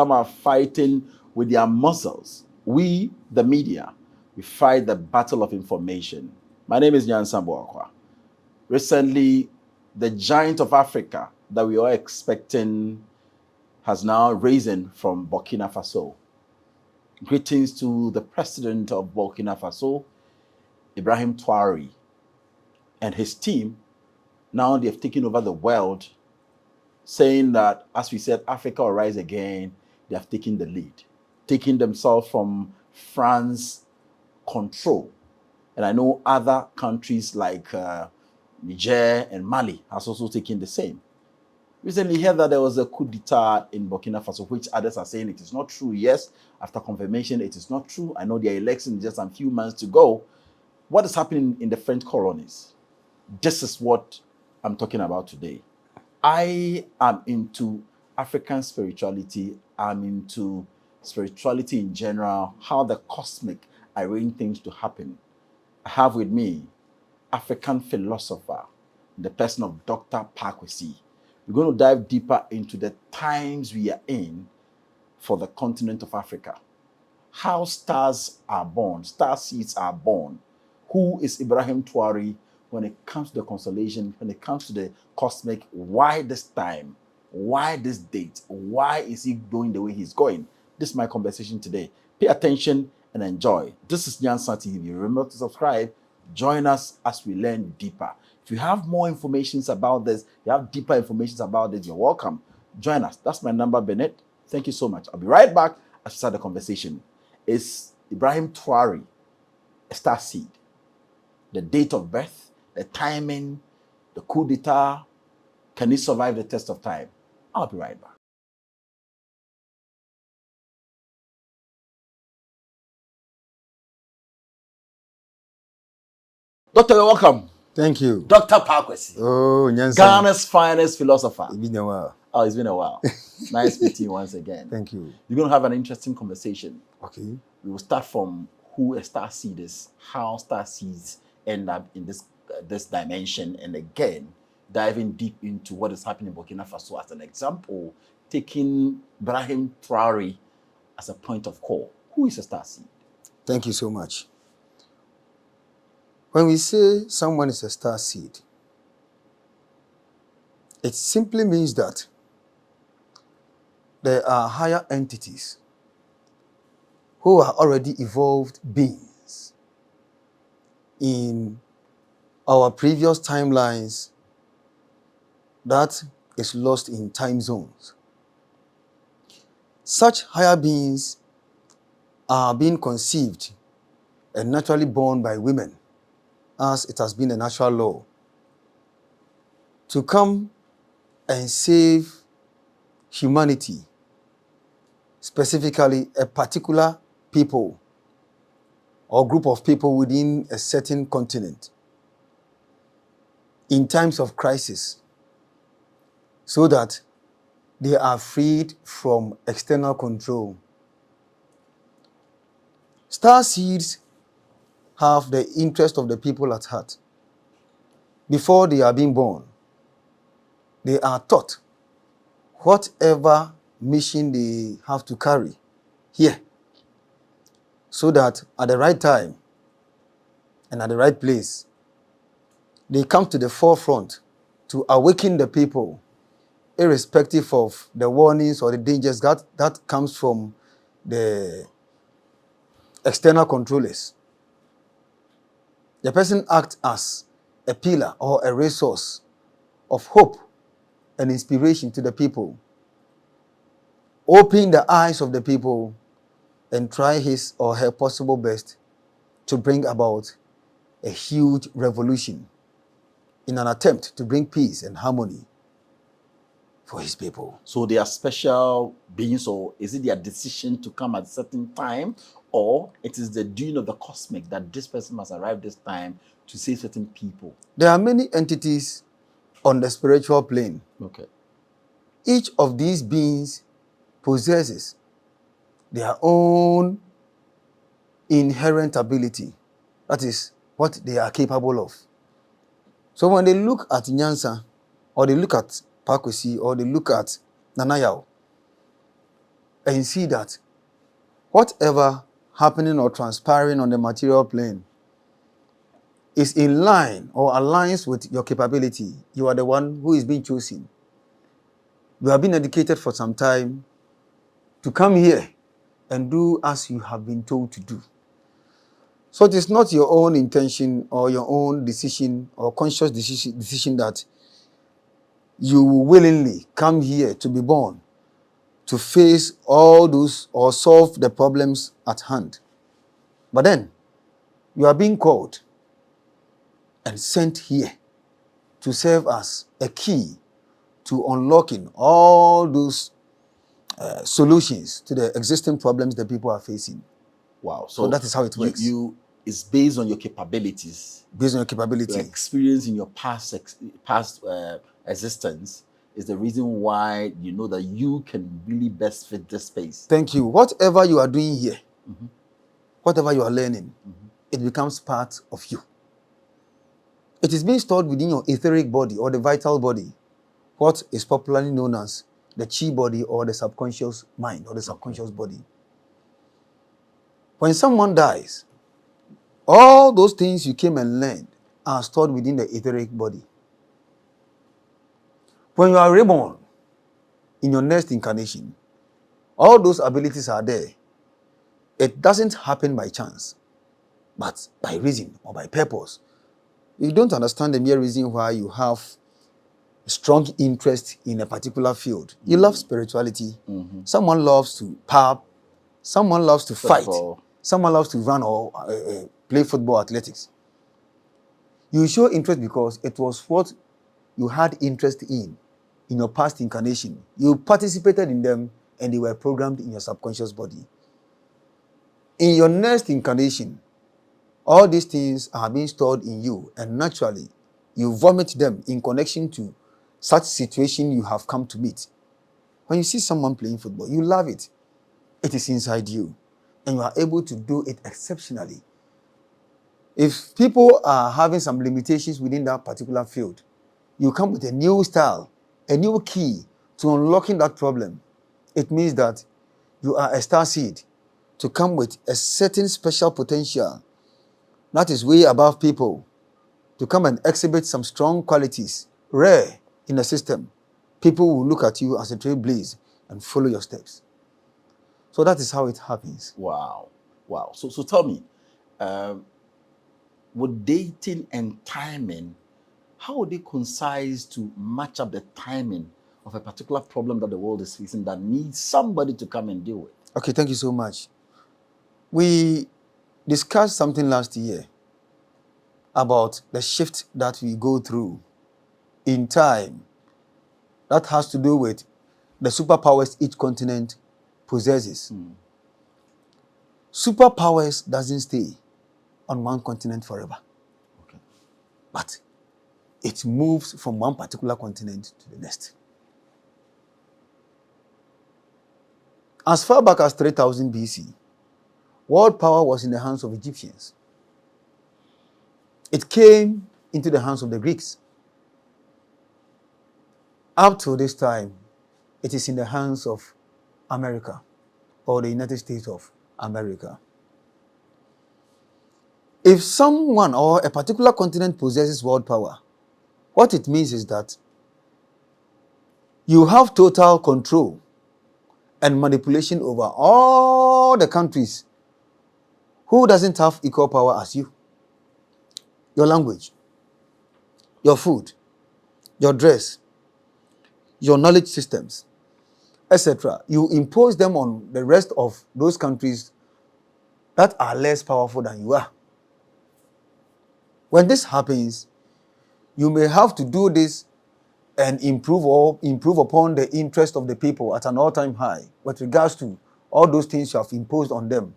Some are fighting with their muscles. We, the media, we fight the battle of information. My name is Nyan Samboakwa. Recently, the giant of Africa that we are expecting has now risen from Burkina Faso. Greetings to the president of Burkina Faso, Ibrahim Traoré, and his team. Now they've taken over the world, saying that, as we said, Africa will rise again. They have taken the lead, taking themselves from France control. And I know other countries like Niger and Mali has also taken the same. Recently heard that there was a coup d'etat in Burkina Faso, which others are saying it is not true. Yes, after confirmation, it is not true. I know their election is just a few months to go. What is happening in the French colonies? This is what I'm talking about today. I am into African spirituality. I'm into spirituality in general, how the cosmic arrange things to happen. I have with me African philosopher, the person of Dr. Pakwesi. We're going to dive deeper into the times we are in for the continent of Africa. How stars are born, star seeds are born. Who is Ibrahim Traoré when it comes to the constellation, when it comes to the cosmic? Why this time? Why this date? Why is he going the way he's going? This is my conversation today. Pay attention and enjoy. This is Nyansa TV. Remember to subscribe. Join us as we learn deeper. If you have more information about this, you have deeper information about this, you're welcome. Join us. That's my number, Bennett. Thank you so much. I'll be right back as we start the conversation. Is Ibrahim Traoré a star seed? The date of birth, the timing, the coup d'etat, can he survive the test of time? I'll be right back. Doctor, you're welcome. Thank you. Dr. Pakwesi. Oh, Nyansa. Ghana's finest philosopher. It's been a while. Oh, it's been a while. Nice meeting you once again. Thank you. We're going to have an interesting conversation. Okay. We will start from who a star seed is, how star seeds end up in this dimension, and again, diving deep into what is happening in Burkina Faso as an example, taking Ibrahim Traoré as a point of call. Who is a star seed? Thank you so much. When we say someone is a star seed, it simply means that there are higher entities who are already evolved beings in our previous timelines that is lost in time zones. Such higher beings are being conceived and naturally born by women, as it has been a natural law, to come and save humanity, specifically a particular people or group of people within a certain continent in times of crisis, so that they are freed from external control. Star seeds have the interest of the people at heart. Before they are being born, they are taught whatever mission they have to carry here, so that at the right time and at the right place, they come to the forefront to awaken the people, irrespective of the warnings or the dangers that comes from the external controllers. The person acts as a pillar or a resource of hope and inspiration to the people, open the eyes of the people and try his or her possible best to bring about a huge revolution in an attempt to bring peace and harmony for his people. So they are special beings, or is it their decision to come at a certain time, or it is the doing of the cosmic that this person must arrive this time to save certain people? There are many entities on the spiritual plane. Okay. Each of these beings possesses their own inherent ability. That is what they are capable of. So when they look at Nyansa, or they look at Pakwesi, or they look at Nanayao, and you see that whatever happening or transpiring on the material plane is in line or aligns with your capability, you are the one who is being chosen. You have been educated for some time to come here and do as you have been told to do. So it is not your own intention or your own decision or conscious decision that you will willingly come here to be born to face all those or solve the problems at hand. But then you are being called and sent here to serve as a key to unlocking all those solutions to the existing problems that people are facing. Wow. So that is how it works. It's based on your capabilities. Based on your capability. Your experience in your past existence is the reason why you know that you can really best fit this space. Thank you. Whatever you are doing here, whatever you are learning, it becomes part of you. It is being stored within your etheric body or the vital body, what is popularly known as the chi body or the subconscious mind or the subconscious body. When someone dies, all those things you came and learned are stored within the etheric body. When you are reborn in your next incarnation, all those abilities are there. It doesn't happen by chance, but by reason or by purpose. You don't understand the mere reason why you have a strong interest in a particular field. You love spirituality. Someone loves to pub. Someone loves to fight. Someone loves to run or play football, athletics. You show interest because it was what you had interest in your past incarnation. You participated in them and they were programmed in your subconscious body. In your next incarnation, all these things are being stored in you, and naturally, you vomit them in connection to such situation you have come to meet. When you see someone playing football, you love it. It is inside you, and you are able to do it exceptionally. If people are having some limitations within that particular field, you come with a new style, a new key to unlocking that problem. It means that you are a star seed to come with a certain special potential that is way above people, to come and exhibit some strong qualities, rare in the system. People will look at you as a trailblazer and follow your steps. So that is how it happens. Wow. So tell me, with dating and timing, how would they coincide to match up the timing of a particular problem that the world is facing that needs somebody to come and deal with? Okay, thank you so much. We discussed something last year about the shift that we go through in time that has to do with the superpowers each continent possesses. Superpowers doesn't stay on one continent forever. Okay. But it moves from one particular continent to the next. As far back as 3000 BC, world power was in the hands of Egyptians. It came into the hands of the Greeks. Up to this time, it is in the hands of America or the United States of America. If someone or a particular continent possesses world power, what it means is that you have total control and manipulation over all the countries who doesn't have equal power as you. Your language, your food, your dress, your knowledge systems, etc. You impose them on the rest of those countries that are less powerful than you are. When this happens, you may have to do this and improve upon the interest of the people at an all-time high with regards to all those things you have imposed on them,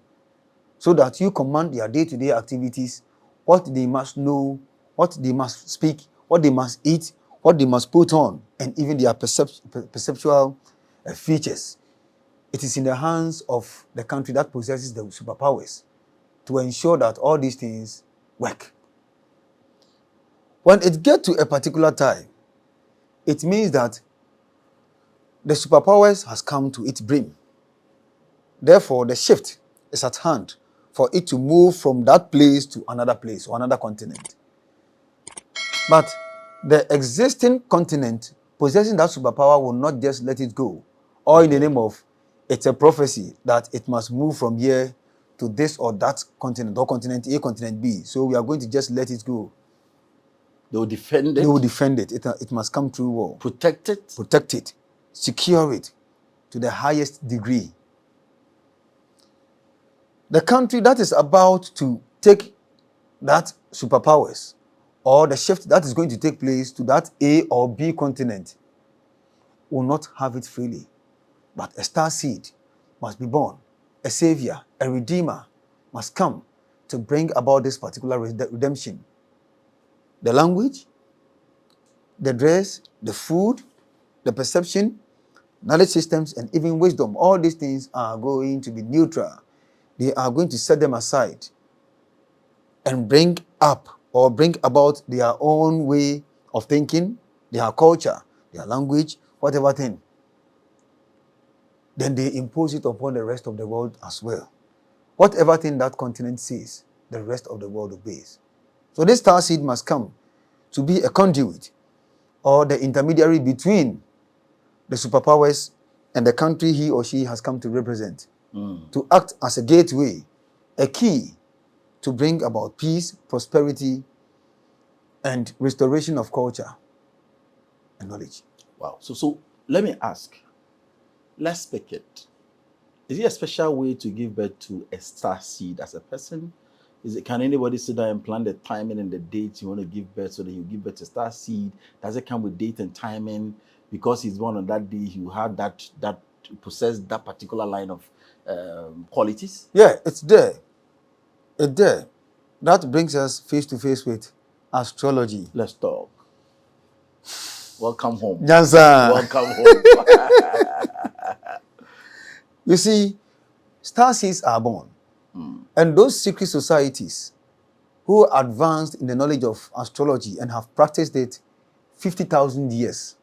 so that you command their day-to-day activities, what they must know, what they must speak, what they must eat, what they must put on, and even their perceptual features. It is in the hands of the country that possesses the superpowers to ensure that all these things work. When it gets to a particular time, it means that the superpowers has come to its brim. Therefore, the shift is at hand for it to move from that place to another place or another continent. But the existing continent possessing that superpower will not just let it go, or in the name of it's a prophecy that it must move from here to this or that continent, or continent A, continent B. So we are going to just let it go. They will defend it. They will defend it. It must come through war. Protect it, secure it to the highest degree. The country that is about to take that superpowers, or the shift that is going to take place to that A or B continent, will not have it freely. But a star seed must be born. A savior, a redeemer must come to bring about this particular redemption. The language, the dress, the food, the perception, knowledge systems, and even wisdom, all these things are going to be neutral. They are going to set them aside and bring up or bring about their own way of thinking, their culture, their language, whatever thing. Then they impose it upon the rest of the world as well. Whatever thing that continent says, the rest of the world obeys. So this star seed must come to be a conduit or the intermediary between the superpowers and the country he or she has come to represent, to act as a gateway, a key to bring about peace, prosperity, and restoration of culture and knowledge. Wow. So let me ask. Let's pick it. Is it a special way to give birth to a star seed as a person? Can anybody sit down and plan the timing and the date you want to give birth so that you give birth to a star seed? Does it come with date and timing? Because he's born on that day, you have that possess that particular line of qualities? Yeah, it's there. It's there. That brings us face to face with astrology. Let's talk. Welcome home. Jansa. Welcome home. You see, star seeds are born. And those secret societies who advanced in the knowledge of astrology and have practiced it 50,000 years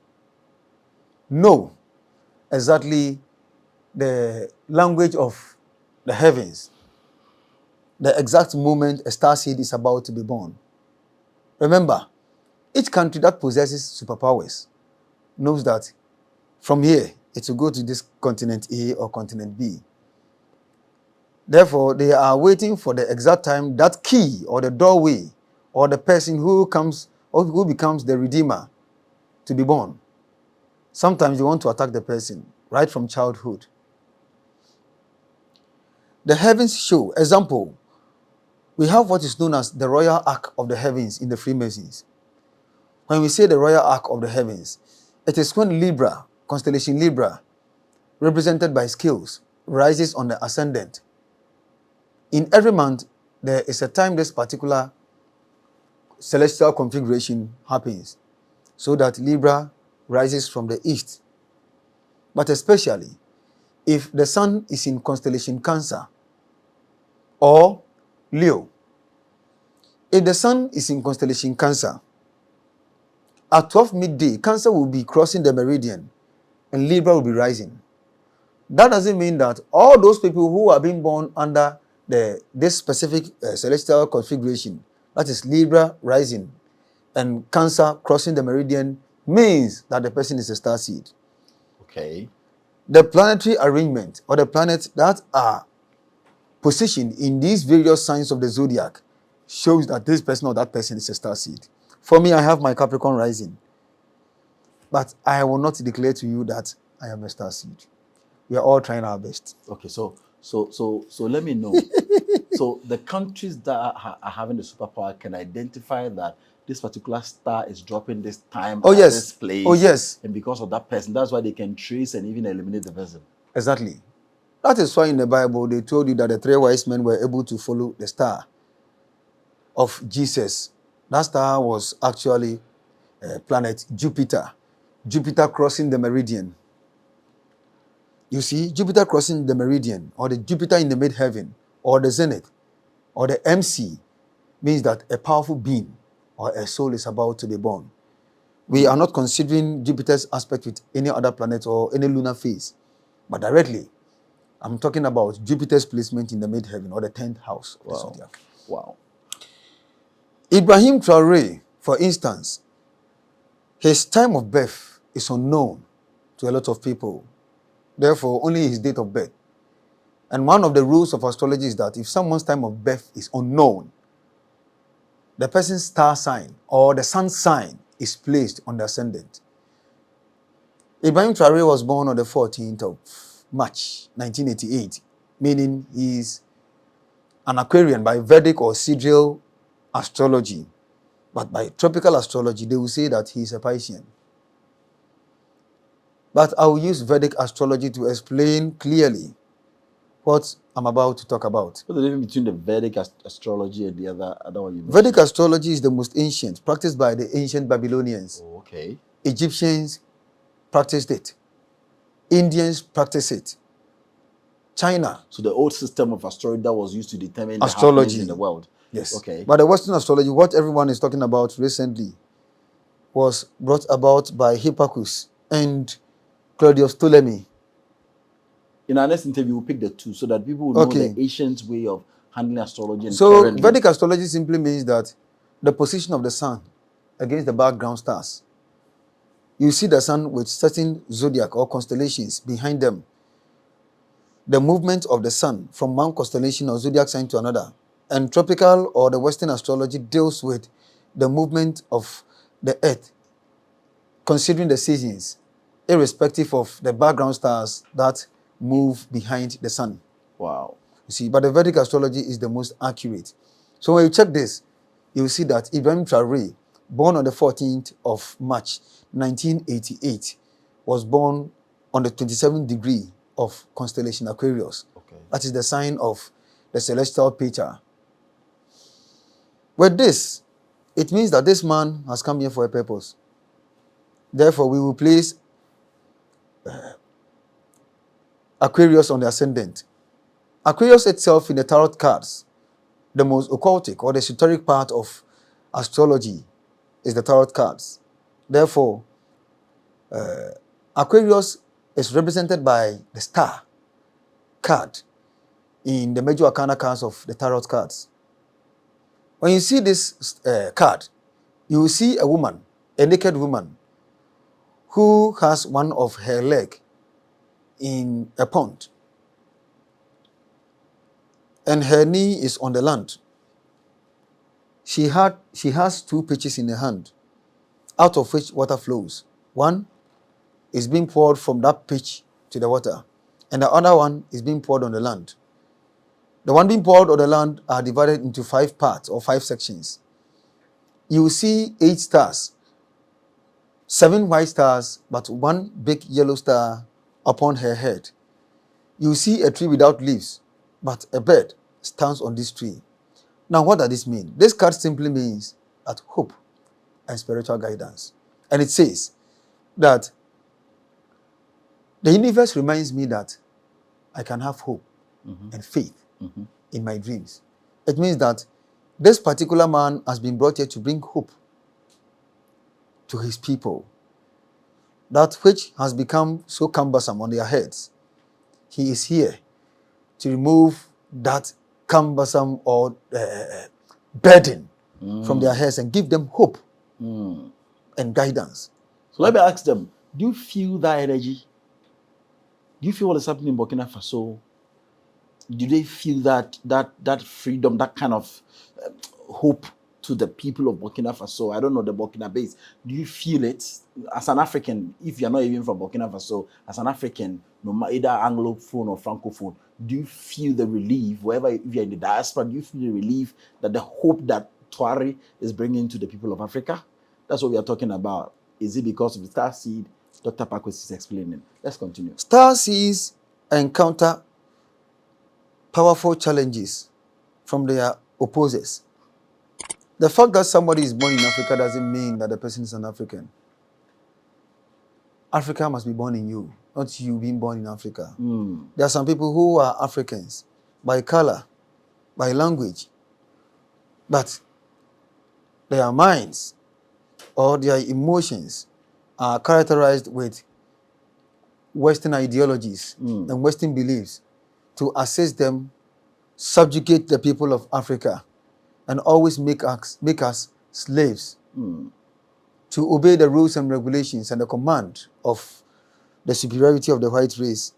know exactly the language of the heavens, the exact moment a star seed is about to be born. Remember, each country that possesses superpowers knows that from here, it will go to this continent A or continent B. Therefore, they are waiting for the exact time that key or the doorway or the person who comes or who becomes the redeemer to be born. Sometimes you want to attack the person right from childhood. The heavens show, example, we have what is known as the royal arc of the heavens in the Freemasons. When we say the royal arc of the heavens, it is when Libra, constellation Libra, represented by scales, rises on the ascendant. In every month, there is a time this particular celestial configuration happens, so that Libra rises from the east. But especially, if the sun is in constellation Cancer or Leo. If the sun is in constellation Cancer, at 12 midday, Cancer will be crossing the meridian and Libra will be rising. That doesn't mean that all those people who are being born under this specific celestial configuration, that is Libra rising and Cancer crossing the meridian, means that the person is a star seed. Okay. The planetary arrangement or the planets that are positioned in these various signs of the zodiac shows that this person or that person is a star seed. For me, I have my Capricorn rising, but I will not declare to you that I am a star seed. We are all trying our best. Okay, so let me know. So the countries that are having the superpower can identify that this particular star is dropping this time at this place. Oh, yes. And because of that person, that's why they can trace and even eliminate the person. Exactly. That is why in the Bible they told you that the 3 wise men were able to follow the star of Jesus. That star was actually planet Jupiter. Jupiter crossing the meridian. You see, Jupiter crossing the meridian, or the Jupiter in the midheaven, or the zenith, or the MC, means that a powerful being or a soul is about to be born. We are not considering Jupiter's aspect with any other planet or any lunar phase, but directly I'm talking about Jupiter's placement in the midheaven or the 10th house of the zodiac. Wow. Ibrahim Traoré, for instance, his time of birth is unknown to a lot of people. Therefore, only his date of birth. And one of the rules of astrology is that if someone's time of birth is unknown, the person's star sign or the sun sign is placed on the ascendant. Ibrahim Traoré was born on the 14th of March 1988, meaning he's an Aquarian by Vedic or sidereal astrology. But by tropical astrology, they will say that he's a Piscean. But I will use Vedic astrology to explain clearly what I'm about to talk about. What's the difference between the Vedic astrology and the other one you mentioned? Vedic astrology is the most ancient, practiced by the ancient Babylonians. Oh, okay. Egyptians practiced it. Indians practice it. China. So the old system of astrology that was used to determine Astrology. the happenings in the world. Yes. Okay. But the Western astrology, what everyone is talking about recently, was brought about by Hipparchus and Claudius Ptolemy. In our next interview, we'll pick the two so that people will know the ancient way of handling astrology. And so currently. Vedic astrology simply means that the position of the sun against the background stars. You see the sun with certain zodiac or constellations behind them. The movement of the sun from one constellation or zodiac sign to another. And tropical or the Western astrology deals with the movement of the earth, considering the seasons, irrespective of the background stars that move behind the sun. Wow. You see, but the Vedic astrology is the most accurate. So when you check this, you will see that Ibrahim Traoré, born on the 14th of March 1988, was born on the 27th degree of constellation Aquarius. Okay. That is the sign of the celestial Peter. With this, it means that this man has come here for a purpose. Therefore, we will place Aquarius on the ascendant. Aquarius itself in the tarot cards, the most occultic or the esoteric part of astrology is the tarot cards. Therefore, Aquarius is represented by the star card in the major arcana cards of the tarot cards. When you see this card, you will see a woman, a naked woman, who has one of her leg in a pond. And her knee is on the land. She has two pitchers in her hand, out of which water flows. One is being poured from that pitch to the water, and the other one is being poured on the land. The one being poured on the land are divided into 5 parts or 5 sections. You will see 8 stars, 7 white stars, but 1 big yellow star upon her head. You will see a tree without leaves, but a bird stands on this tree. Now, what does this mean? This card simply means that hope and spiritual guidance. And it says that the universe reminds me that I can have hope and faith in my dreams. It means that this particular man has been brought here to bring hope to his people. That which has become so cumbersome on their heads, he is here to remove that cumbersome or burden from their heads and give them hope and guidance. So let me ask them, do you feel that energy? Do you feel what is happening in Burkina Faso? Do they feel that freedom, that kind of hope to the people of Burkina Faso? I don't know, the Burkina base. Do you feel it as an African? If you're not even from Burkina Faso, as an African, no matter either Anglophone or Francophone, do you feel the relief, wherever, if you're in the diaspora, do you feel the relief that the hope that Traoré is bringing to the people of Africa? That's what we are talking about. Is it because of the star seed? Dr. Pakwes is explaining. Let's continue. Star seeds encounter powerful challenges from their opposers. The fact that somebody is born in Africa doesn't mean that the person is an African. Africa must be born in you, not you being born in Africa. There are some people who are Africans by color, by language, but their minds or their emotions are characterized with Western ideologies and Western beliefs. to assist them subjugate the people of Africa and always make us slaves to obey the rules and regulations and the command of the superiority of the white race.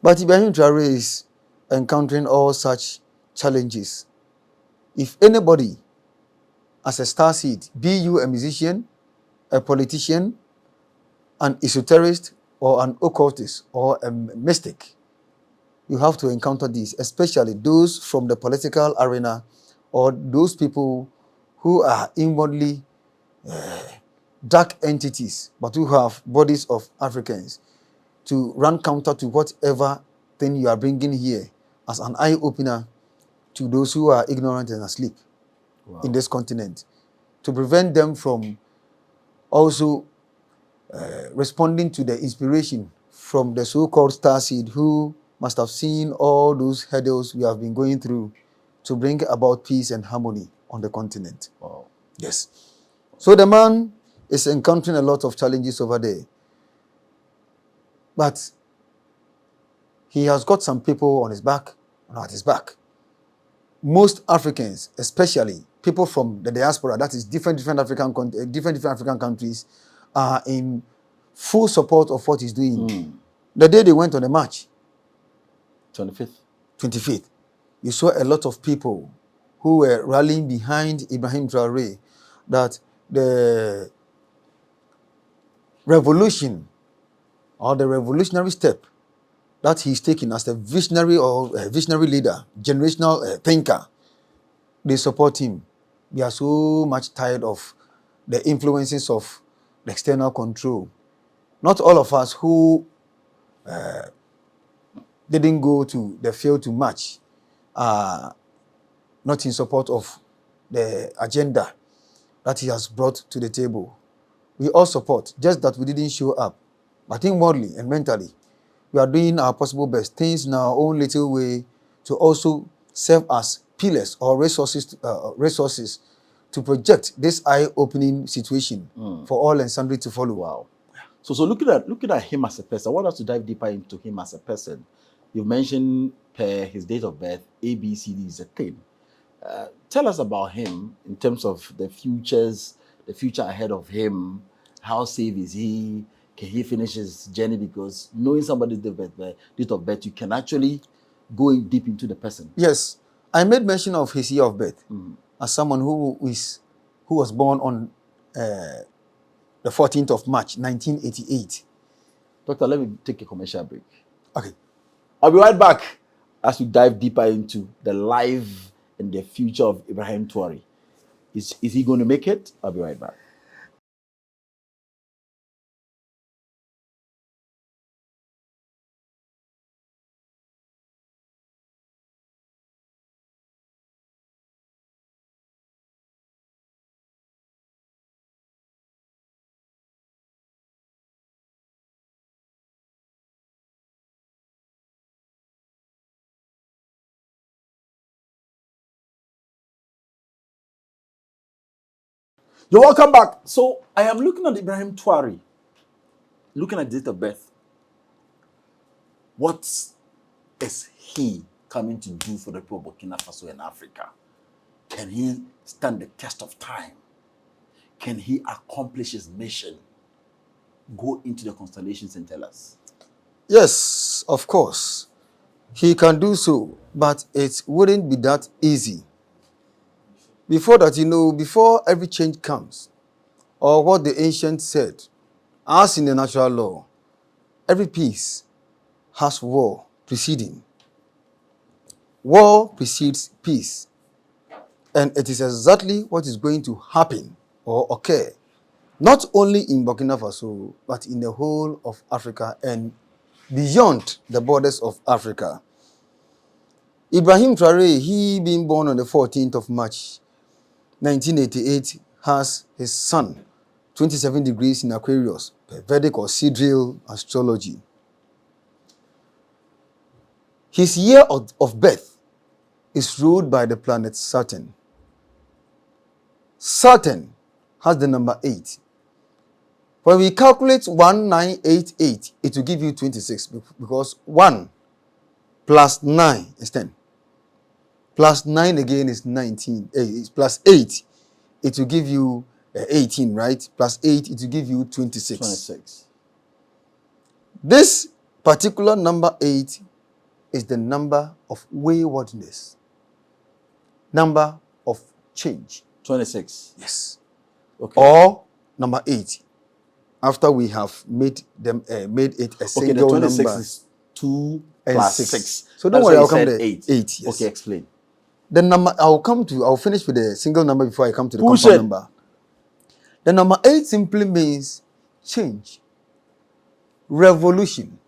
But Ibrahim Traoré is encountering all such challenges. If anybody, as a starseed, be you a musician, a politician, an esoterist, or an occultist, or a mystic, you have to encounter these, especially those from the political arena or those people who are inwardly dark entities, but who have bodies of Africans, to run counter to whatever thing you are bringing here as an eye-opener to those who are ignorant and asleep in this continent, to prevent them from also responding to the inspiration from the so-called starseed who must have seen all those hurdles we have been going through to bring about peace and harmony on the continent. Wow. Yes. So the man is encountering a lot of challenges over there. But he has got some people on his back, not at his back. Most Africans, especially people from the diaspora, that is different African countries, are in full support of what he's doing. The day they went on the march, 25th, you saw a lot of people who were rallying behind Ibrahim Traoré, that the revolution or the revolutionary step that he's taking as a visionary or a visionary leader, generational thinker, they support him. We are so much tired of the influences of the external control. Not all of us who didn't go to the field to march are not in support of the agenda that he has brought to the table. We all support, just that we didn't show up. But inwardly and mentally, we are doing our possible best, things in our own little way, to also serve as pillars or resources to project this eye-opening situation for all and sundry to follow. Wow. So looking at him as a person, I want us to dive deeper into him as a person. You've mentioned his date of birth, A, B, C, D is a thing. Tell us about him in terms of the future ahead of him. How safe is he? Can he finish his journey? Because knowing somebody's date of birth, you can actually go in deep into the person. Yes, I made mention of his year of birth as someone who was born on the 14th of March, 1988. Doctor, let me take a commercial break. Okay. I'll be right back as we dive deeper into the life and the future of Ibrahim Traoré. Is he going to make it? I'll be right back. You're welcome back. So I am looking at Ibrahim Traoré, looking at date of birth. What is he coming to do for the people of Burkina Faso and Africa? Can he stand the test of time? Can he accomplish his mission? Go into the constellations and tell us. Yes, of course. He can do so, but it wouldn't be that easy. Before that, before every change comes, or what the ancients said, as in the natural law, every peace has war preceding. War precedes peace. And it is exactly what is going to happen or occur, not only in Burkina Faso, but in the whole of Africa and beyond the borders of Africa. Ibrahim Traoré, he being born on the 14th of March, 1988, has his sun, 27 degrees in Aquarius, per Vedic or sidereal astrology. His year of birth is ruled by the planet Saturn. Saturn has the number 8. When we calculate 1988, it will give you 26, because 1 plus 9 is 10. Plus 9 again is 19. It's plus 8, it will give you 18, right? Plus 8, it will give you 26. 26. This particular number 8 is the number of waywardness, number of change. 26. Yes. Okay. Or number 8, after we have made it a single the 26 number. is 2 and plus 6. 6. So don't That's worry, why I'll you come said to 8. 8, yes. Okay, explain. The number I'll finish with the single number before I come to the Push compound it. number. The number 8 simply means change, revolution,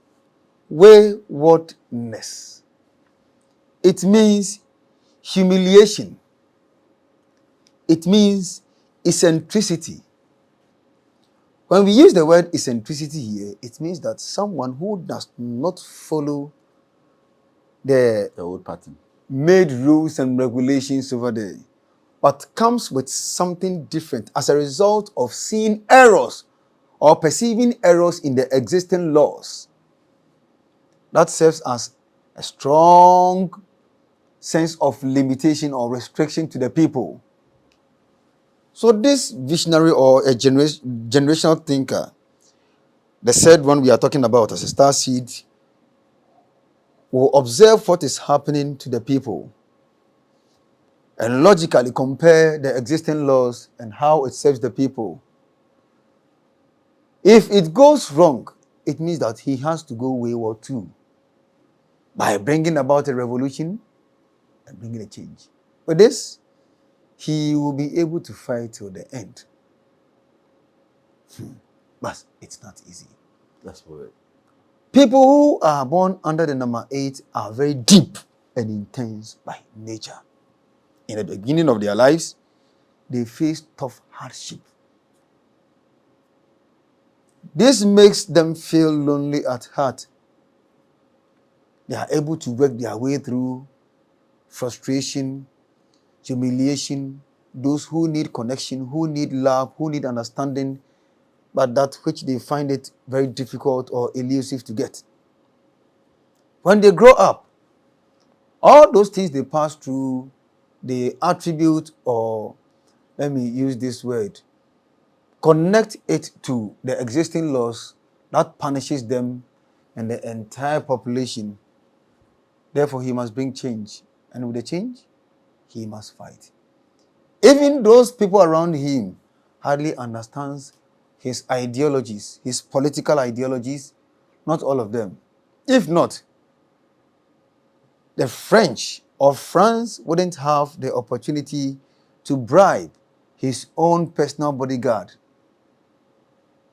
waywardness. It means humiliation. It means eccentricity. When we use the word eccentricity here, it means that someone who does not follow the old pattern, made rules and regulations over there, but comes with something different as a result of seeing errors or perceiving errors in the existing laws. That serves as a strong sense of limitation or restriction to the people. So this visionary or a generational thinker, the said one we are talking about as a star seed, will observe what is happening to the people and logically compare the existing laws and how it serves the people. If it goes wrong, it means that he has to go wayward too, by bringing about a revolution and bringing a change. With this, he will be able to fight till the end. But it's not easy. That's weird. People who are born under the number 8 are very deep and intense by nature. In the beginning of their lives, they face tough hardship. This makes them feel lonely at heart. They are able to work their way through frustration, humiliation, those who need connection, who need love, who need understanding, but that which they find it very difficult or elusive to get. When they grow up, all those things they pass through, they attribute, or let me use this word, connect it to the existing laws that punishes them and the entire population. Therefore, he must bring change. And with the change, he must fight. Even those people around him hardly understands his ideologies, his political ideologies, not all of them. If not, the French or France wouldn't have the opportunity to bribe his own personal bodyguard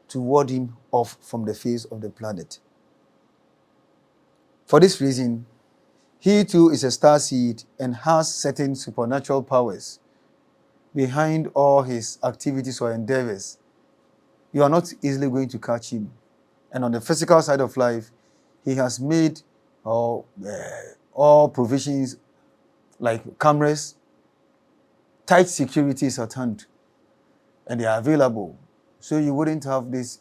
to ward him off from the face of the planet. For this reason, he too is a star seed and has certain supernatural powers behind all his activities or endeavors. You are not easily going to catch him. And on the physical side of life, he has made all provisions like cameras, tight security is at hand, and they are available. So you wouldn't have this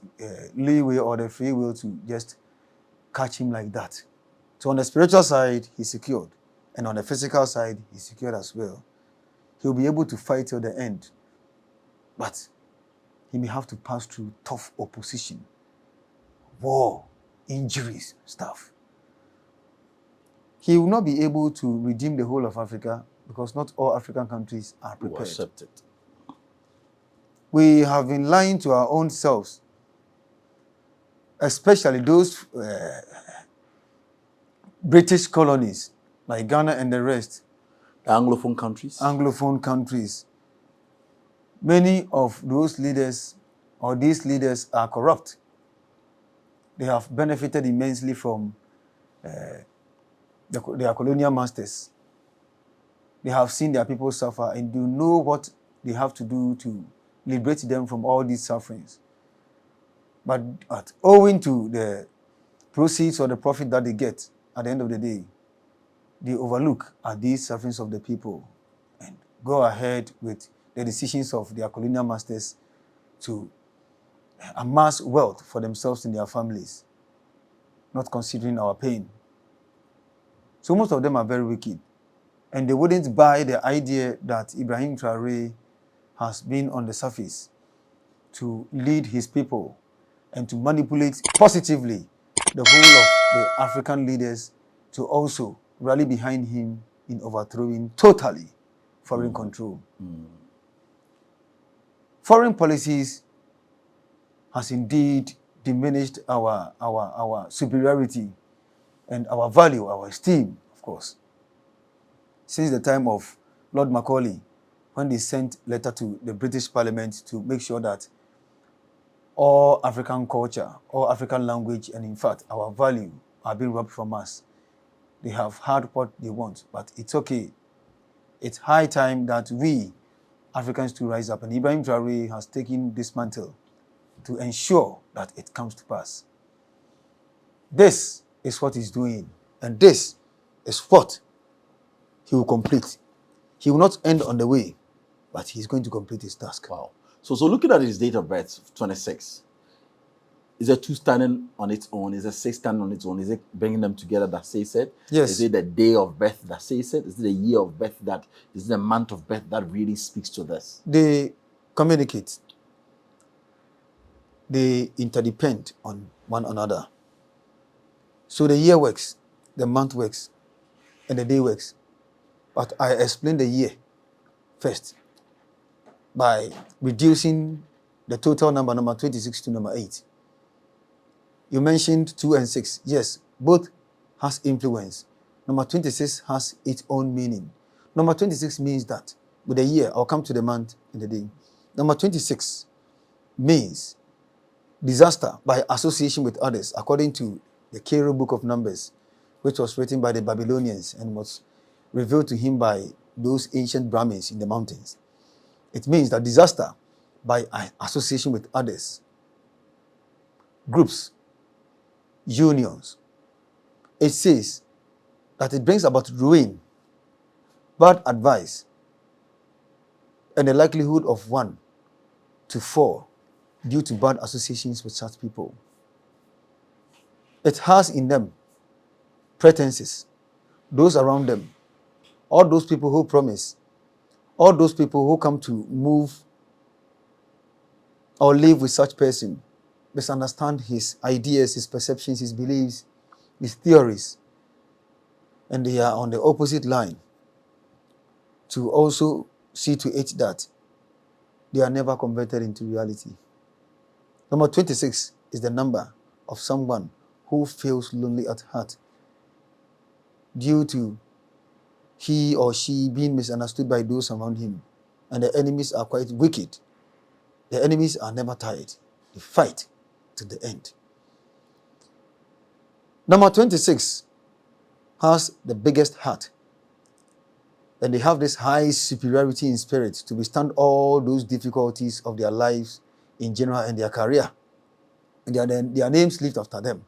leeway or the free will to just catch him like that. So on the spiritual side, he's secured. And on the physical side, he's secured as well. He'll be able to fight till the end. But he may have to pass through tough opposition, war, injuries, stuff. He will not be able to redeem the whole of Africa because not all African countries are prepared. Accept it. We have been lying to our own selves, especially those British colonies like Ghana and the rest. Anglophone countries. Anglophone countries. Many of those leaders or these leaders are corrupt. They have benefited immensely from their colonial masters. They have seen their people suffer and do know what they have to do to liberate them from all these sufferings. But owing to the proceeds or the profit that they get at the end of the day, they overlook at these sufferings of the people and go ahead with the decisions of their colonial masters to amass wealth for themselves and their families, not considering our pain. So most of them are very wicked. And they wouldn't buy the idea that Ibrahim Traoré has been on the surface to lead his people and to manipulate positively the whole of the African leaders to also rally behind him in overthrowing totally foreign control. Foreign policies has indeed diminished our superiority and our value, our esteem, of course. Since the time of Lord Macaulay, when they sent letter to the British Parliament to make sure that all African culture, all African language, and in fact, our value are being robbed from us. They have had what they want, but it's okay. It's high time that we, Africans, to rise up. And Ibrahim Traoré has taken this mantle to ensure that it comes to pass. This is what he's doing, and this is what he will complete. He will not end on the way, but he's going to complete his task. Wow. So looking at his date of birth, 26, is it 2 standing on its own? Is it 6 standing on its own? Is it bringing them together that says it? Yes. Is it the day of birth that says it? Is it the year of birth that, is it the month of birth that really speaks to this? They communicate. They interdepend on one another. So the year works, the month works, and the day works. But I explain the year first by reducing the total number 26 to number 8. You mentioned 2 and 6. Yes, both has influence. Number 26 has its own meaning. Number 26 means that with the year, I'll come to the month and the day. Number 26 means disaster by association with others, according to the Cairo Book of Numbers, which was written by the Babylonians and was revealed to him by those ancient Brahmins in the mountains. It means that disaster by association with others, groups, unions. It says that it brings about ruin, bad advice, and the likelihood of one to fall due to bad associations with such people. It has in them pretenses, those around them, all those people who promise, all those people who come to move or live with such person, misunderstand his ideas, his perceptions, his beliefs, his theories, and they are on the opposite line to also see to it that they are never converted into reality. Number 26 is the number of someone who feels lonely at heart due to he or she being misunderstood by those around him. And the enemies are quite wicked. The enemies are never tired. They fight to the end. Number 26 has the biggest heart. And they have this high superiority in spirit to withstand all those difficulties of their lives in general and their career. And their names lived after them.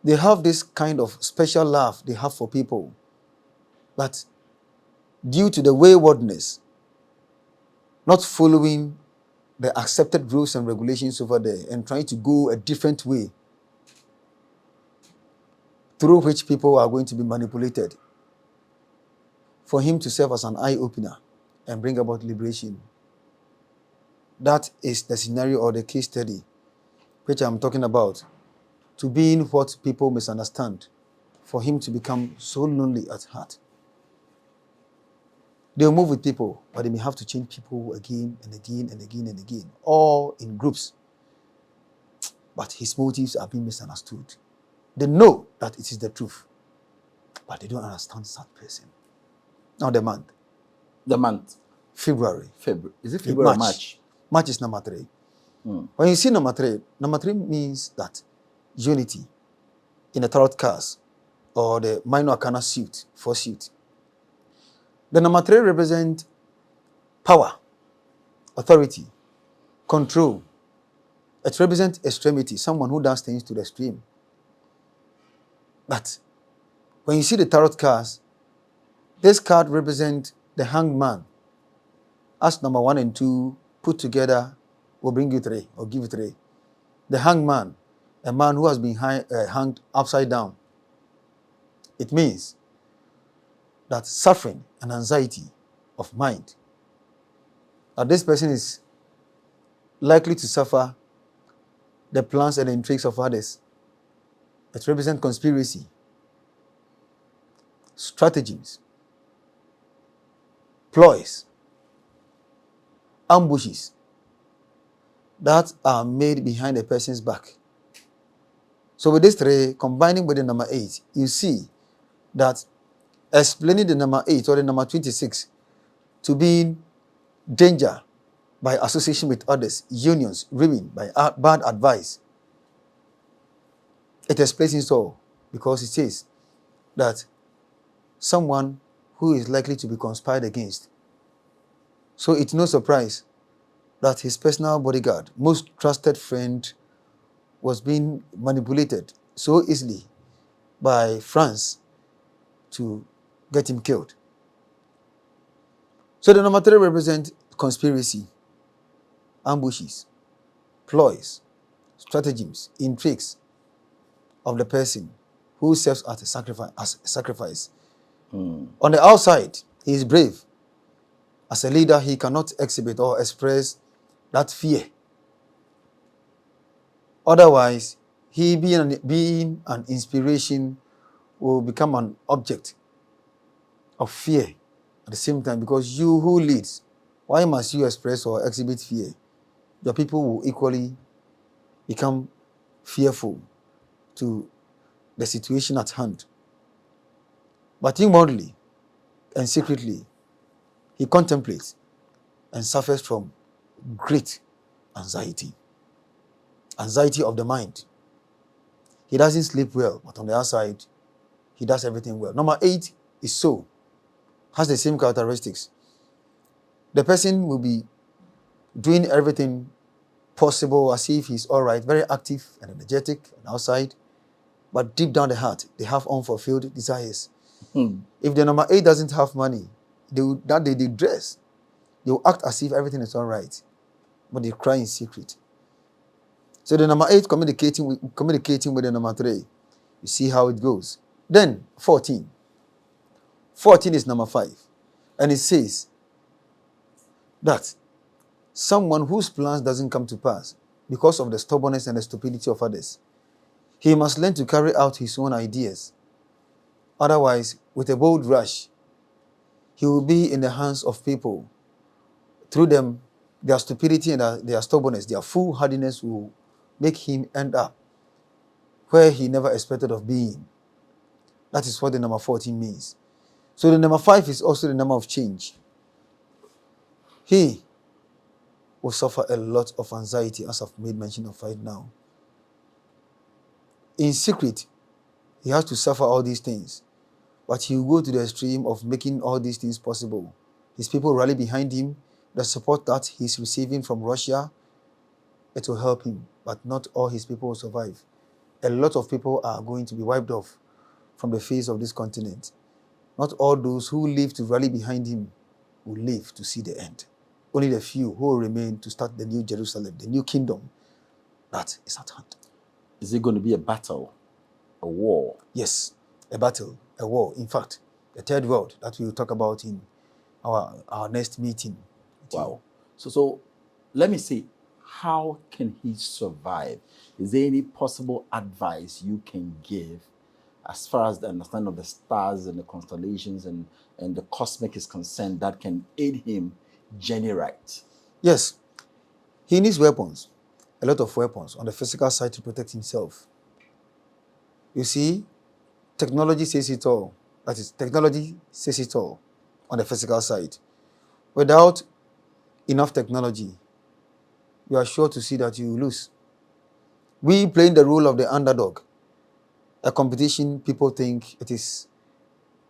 They have this kind of special love they have for people. But due to the waywardness, not following the accepted rules and regulations over there and trying to go a different way through which people are going to be manipulated, for him to serve as an eye-opener and bring about liberation. That is the scenario or the case study which I'm talking about, to being what people misunderstand, for him to become so lonely at heart. They'll move with people, but they may have to change people again and again and again and again, all in groups. But his motives are being misunderstood. They know that it is the truth, but they don't understand such person. Now the month. The month. February. February. Is it February or March? March is number 3. When you see number 3 means that unity in the tarot cards or the minor arcana suit, 4 suit. The number 3 represents power, authority, control. It represents extremity, someone who does things to the extreme. But when you see the tarot cards, this card represents the hanged man. As number 1 and 2 put together will bring you 3 or give you 3. The hanged man, a man who has been hanged upside down. It means that suffering and anxiety of mind, that this person is likely to suffer the plans and the intrigues of others. It represents conspiracy, stratagems, ploys, ambushes that are made behind a person's back. So with these three, combining with the number 8, you see that explaining the number 8 or the number 26 to be danger by association with others, unions, ruin by bad advice. It explains it all because it says that someone who is likely to be conspired against. So it's no surprise that his personal bodyguard, most trusted friend, was being manipulated so easily by France to get him killed. So the number 3 represents conspiracy, ambushes, ploys, stratagems, intrigues of the person who serves as a sacrifice. On the outside, he is brave. As a leader, he cannot exhibit or express that fear. Otherwise, he being an inspiration will become an object of fear at the same time, because you who leads, why must you express or exhibit fear? Your people will equally become fearful to the situation at hand. But inwardly and secretly, he contemplates and suffers from great anxiety. Anxiety of the mind. He doesn't sleep well, but on the outside, he does everything well. Number 8 is so, has the same characteristics. The person will be doing everything possible as if he's all right, very active and energetic on outside, but deep down the heart, they have unfulfilled desires. If the number 8 doesn't have money, that day they dress, they will act as if everything is all right, but they cry in secret. So the number 8 communicating with the number 3. You see how it goes. Then 14. 14 is number 5. And it says that someone whose plans doesn't come to pass because of the stubbornness and the stupidity of others, he must learn to carry out his own ideas. Otherwise, with a bold rush, he will be in the hands of people. Through them, their stupidity and their stubbornness, their foolhardiness will make him end up where he never expected of being. That is what the number 14 means. So the number 5 is also the number of change. He will suffer a lot of anxiety, as I've made mention of right now. In secret, he has to suffer all these things, but he will go to the extreme of making all these things possible. His people rally behind him. The support that he's receiving from Russia, it will help him, but not all his people will survive. A lot of people are going to be wiped off from the face of this continent. Not all those who live to rally behind him will live to see the end. Only the few who will remain to start the new Jerusalem, the new kingdom that is at hand. Is it going to be a battle, a war? Yes, a battle, a war. In fact, the third world that we will talk about in our next meeting. Wow. So let me see, how can he survive? Is there any possible advice you can give as far as the understanding of the stars and the constellations and the cosmic is concerned that can aid him journey right? Yes, he needs weapons, a lot of weapons on the physical side to protect himself. You see, technology says it all. That is, technology says it all on the physical side. Without enough technology, you are sure to see that you lose. We playing the role of the underdog. A competition, people think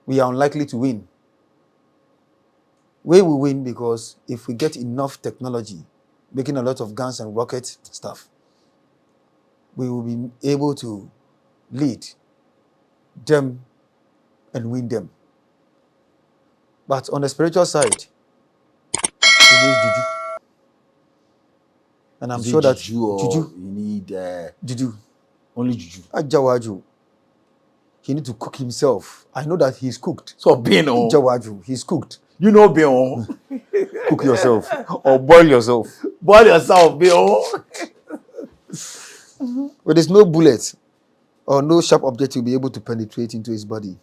we are unlikely to win. We will win because if we get enough technology, making a lot of guns and rocket stuff, we will be able to lead them and win them. But on the spiritual side, we need juju. And I'm Is it sure that juju or juju, you need juju, only juju? ajawaju. he need to cook himself. I know that he's cooked. So being on, Jawaju, he's cooked. you know, being on, Cook yourself or boil yourself. boil yourself, being on. But there's no bullet or no sharp object to be able to penetrate into his body.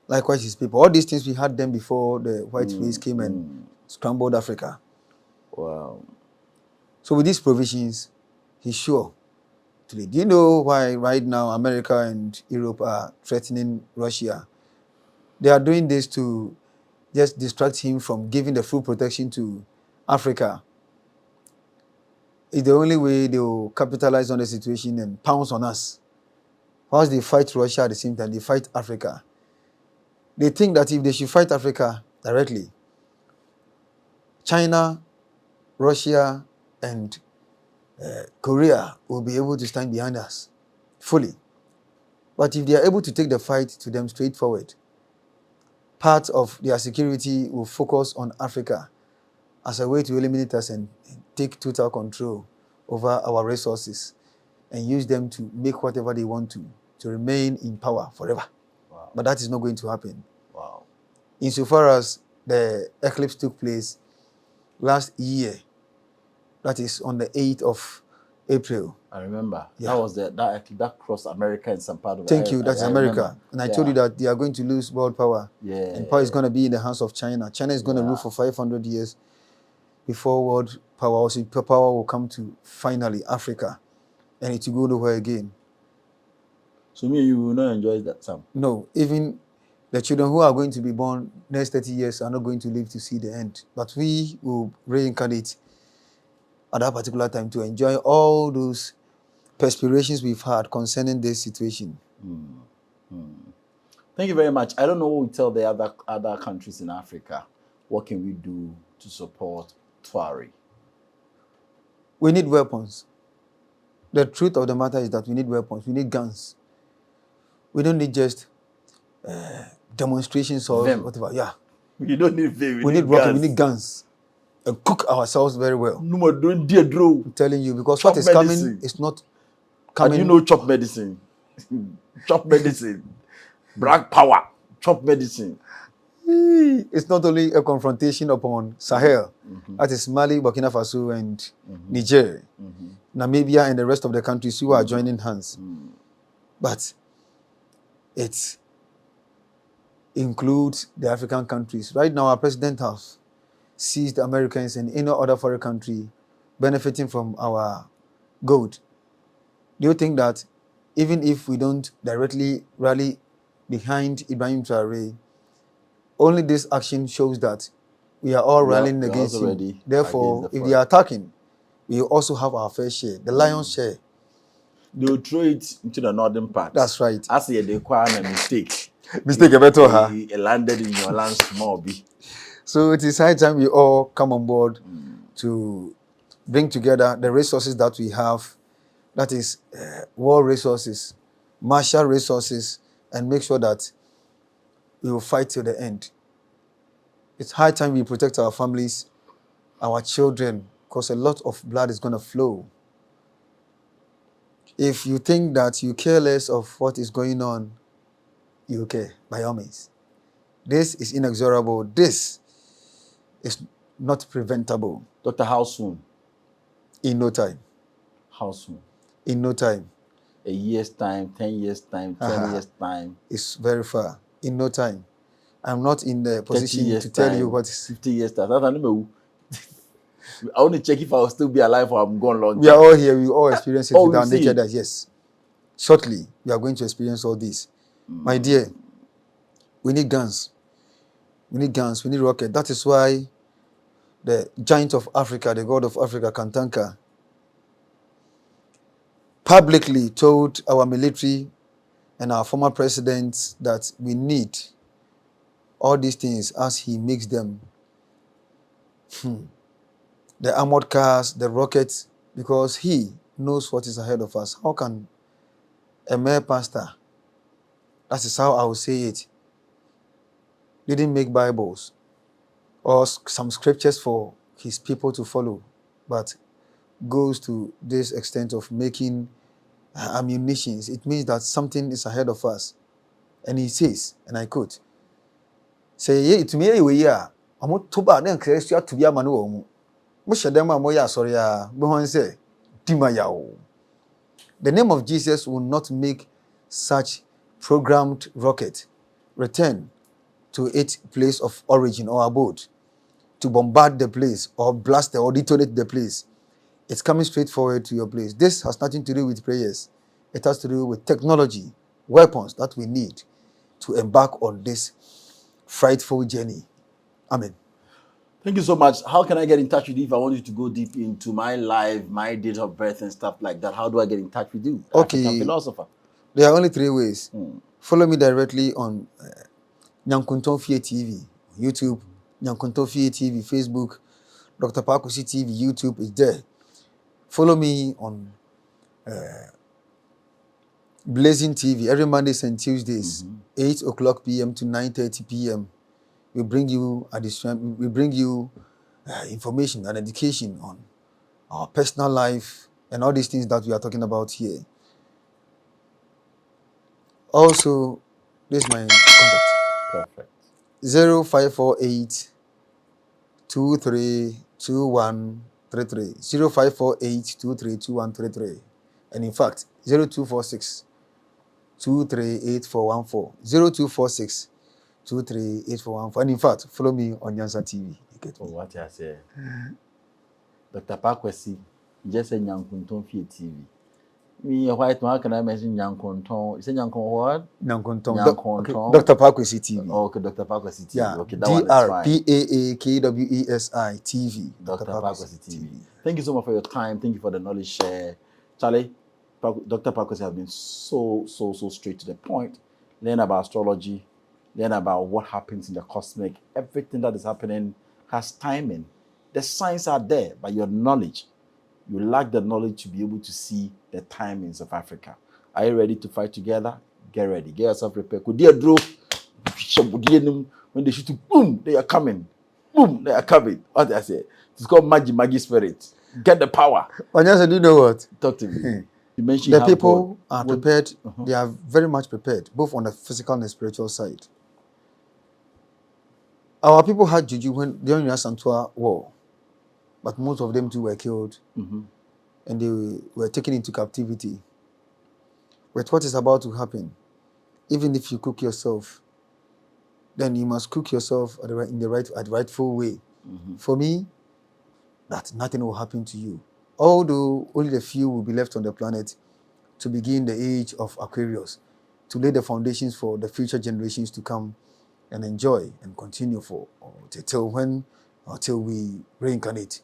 Likewise, his people. All these things we had them before the white race came and scrambled Africa. Wow. So with these provisions, he's sure to lead. Do you know why right now America and Europe are threatening Russia? They are doing this to just distract him from giving the full protection to Africa. It's the only way they will capitalize on the situation and pounce on us. Whilst they fight Russia at the same time, they fight Africa. They think that if they should fight Africa directly, China, Russia, and Korea will be able to stand behind us fully. But if they are able to take the fight to them straightforward, part of their security will focus on Africa as a way to eliminate us and take total control over our resources and use them to make whatever they want to remain in power forever. Wow. But that is not going to happen. Wow. Insofar as the eclipse took place last year, that is on the 8th of April. I remember. Yeah. That was that crossed America and some part of Thank you. That's America. remember. And I told you that they are going to lose world power. Yeah. And power is going to be in the hands of China. China is going to rule for 500 years before world power, also power will come to finally Africa. And it will go nowhere again. So me, you will not enjoy that, Sam. No, even the children who are going to be born next 30 years are not going to live to see the end. But we will reincarnate at that particular time to enjoy all those perspirations we've had concerning this situation. Thank you very much. I don't know what we tell the other countries in Africa. What can we do to support Traoré? We need weapons. The truth of the matter is that we need weapons. We need guns. We don't need just demonstrations or whatever. Yeah. You don't need veil. We need rockets. We need guns. And cook ourselves very well. No more don't dear draw. I'm telling you, because Chop what is medicine. coming is not coming. And you know chop medicine. Chop medicine. Black power. Chop medicine. It's not only a confrontation upon Sahel. That is Mali, Burkina Faso, and Niger, Namibia, and the rest of the countries who are joining hands. But it includes the African countries. Right now, our president has seized Americans and any other foreign country benefiting from our gold. Do you think that even if we don't directly rally behind Ibrahim Traoré, only this action shows that we are all rallying against him. Therefore, if they are attacking, we also have our fair share, the lion's share. They will throw it into the northern part. That's right. As they acquire a mistake. Mistake about It landed in your land small. So it is high time we all come on board to bring together the resources that we have, that is war resources, martial resources, and make sure that we will fight till the end. It's high time we protect our families, our children, because a lot of blood is going to flow. If you think that you care less of what is going on, you care, by all means. This is inexorable. This is not preventable. Doctor, how soon? In no time. How soon? In no time. A year's time, 10 years' time, 20 years' time. It's very far. In no time. I'm not in the position to tell you what is 50 years time. I want to check if I'll still be alive or I'm gone long. We are all here. We all experience it with our naked eyes. Yes. Shortly, we are going to experience all this. My dear, we need guns. We need guns. We need rockets. That is why the giant of Africa, the god of Africa, Kantanka, publicly told our military and our former presidents that we need all these things as he makes them. The armored cars, the rockets, because he knows what is ahead of us. How can a mere pastor, that is how I will say it, didn't make Bibles or some scriptures for his people to follow, but goes to this extent of making ammunitions, it means that something is ahead of us. And he says, and I quote, say, ye to me, we are, I'm not too bad, then Christ, you have to be a man. Mushadema Moya, sorry, Bohan say, Timayao. The name of Jesus will not make such programmed rocket return to its place of origin or abode to bombard the place or blast or detonate the place. It's coming straight forward to your place. This has nothing to do with prayers. It has to do with technology, weapons that we need to embark on this frightful journey. Amen. Thank you so much. How can I get in touch with you if I want you to go deep into my life, my date of birth and stuff like that? How do I get in touch with you? Okay. African philosopher. There are only 3 ways. Follow me directly on Nyankunton Fie TV, YouTube, Nyankunton Fie TV, Facebook, Dr. Pakusi TV, YouTube is there. Follow me on Blazing TV every Mondays and Tuesdays, 8 o'clock p.m. to 9:30 p.m. We bring you information and education on our personal life and all these things that we are talking about here. Also, this is my contact. Perfect. 0548 232133. 0548 232133. And in fact, 0246 238414. 0246 238414. And in fact, follow me on Nyansa TV. You get me? What I say, Dr. Pakwesi, just say Nyankunton Fie TV. Me a white man, can I mention Nyankunton? You say Nyankun what? Nyankunton. Nyankunton. Dr. Pakwesi TV. Oh, okay, Dr. Pakwesi TV. Yeah. Okay, that one is fine. DRPAAKWESI TV. Dr. Pakwesi TV. Thank you so much for your time. Thank you for the knowledge share. Charlie, Dr. Pakwesi has been so straight to the point. Learn about astrology, learn about what happens in the cosmic. Everything that is happening has timing. The signs are there, but your knowledge, you lack the knowledge to be able to see the timings of Africa. Are you ready to fight together? Get ready. Get yourself prepared. When they shoot, boom, they are coming. Boom, they are coming. What did I say? It's called Magi spirit. Get the power. Onyasa, do you know what? Talk to me. You mentioned the people are prepared. They are very much prepared, both on the physical and the spiritual side. Our people had juju during the Santua war, but most of them too were killed, and they were taken into captivity. With what is about to happen, even if you cook yourself, then you must cook yourself at the rightful way. For me, that nothing will happen to you. Although only the few will be left on the planet to begin the age of Aquarius, to lay the foundations for the future generations to come and enjoy and continue till we reincarnate.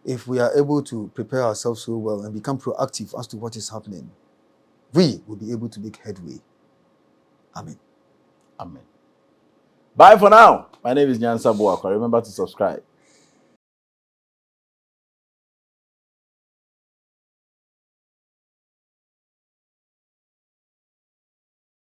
If we are able to prepare ourselves so well and become proactive as to what is happening, we will be able to make headway. Amen. Amen. Bye for now. My name is Nyansa Boakwa. Remember to subscribe.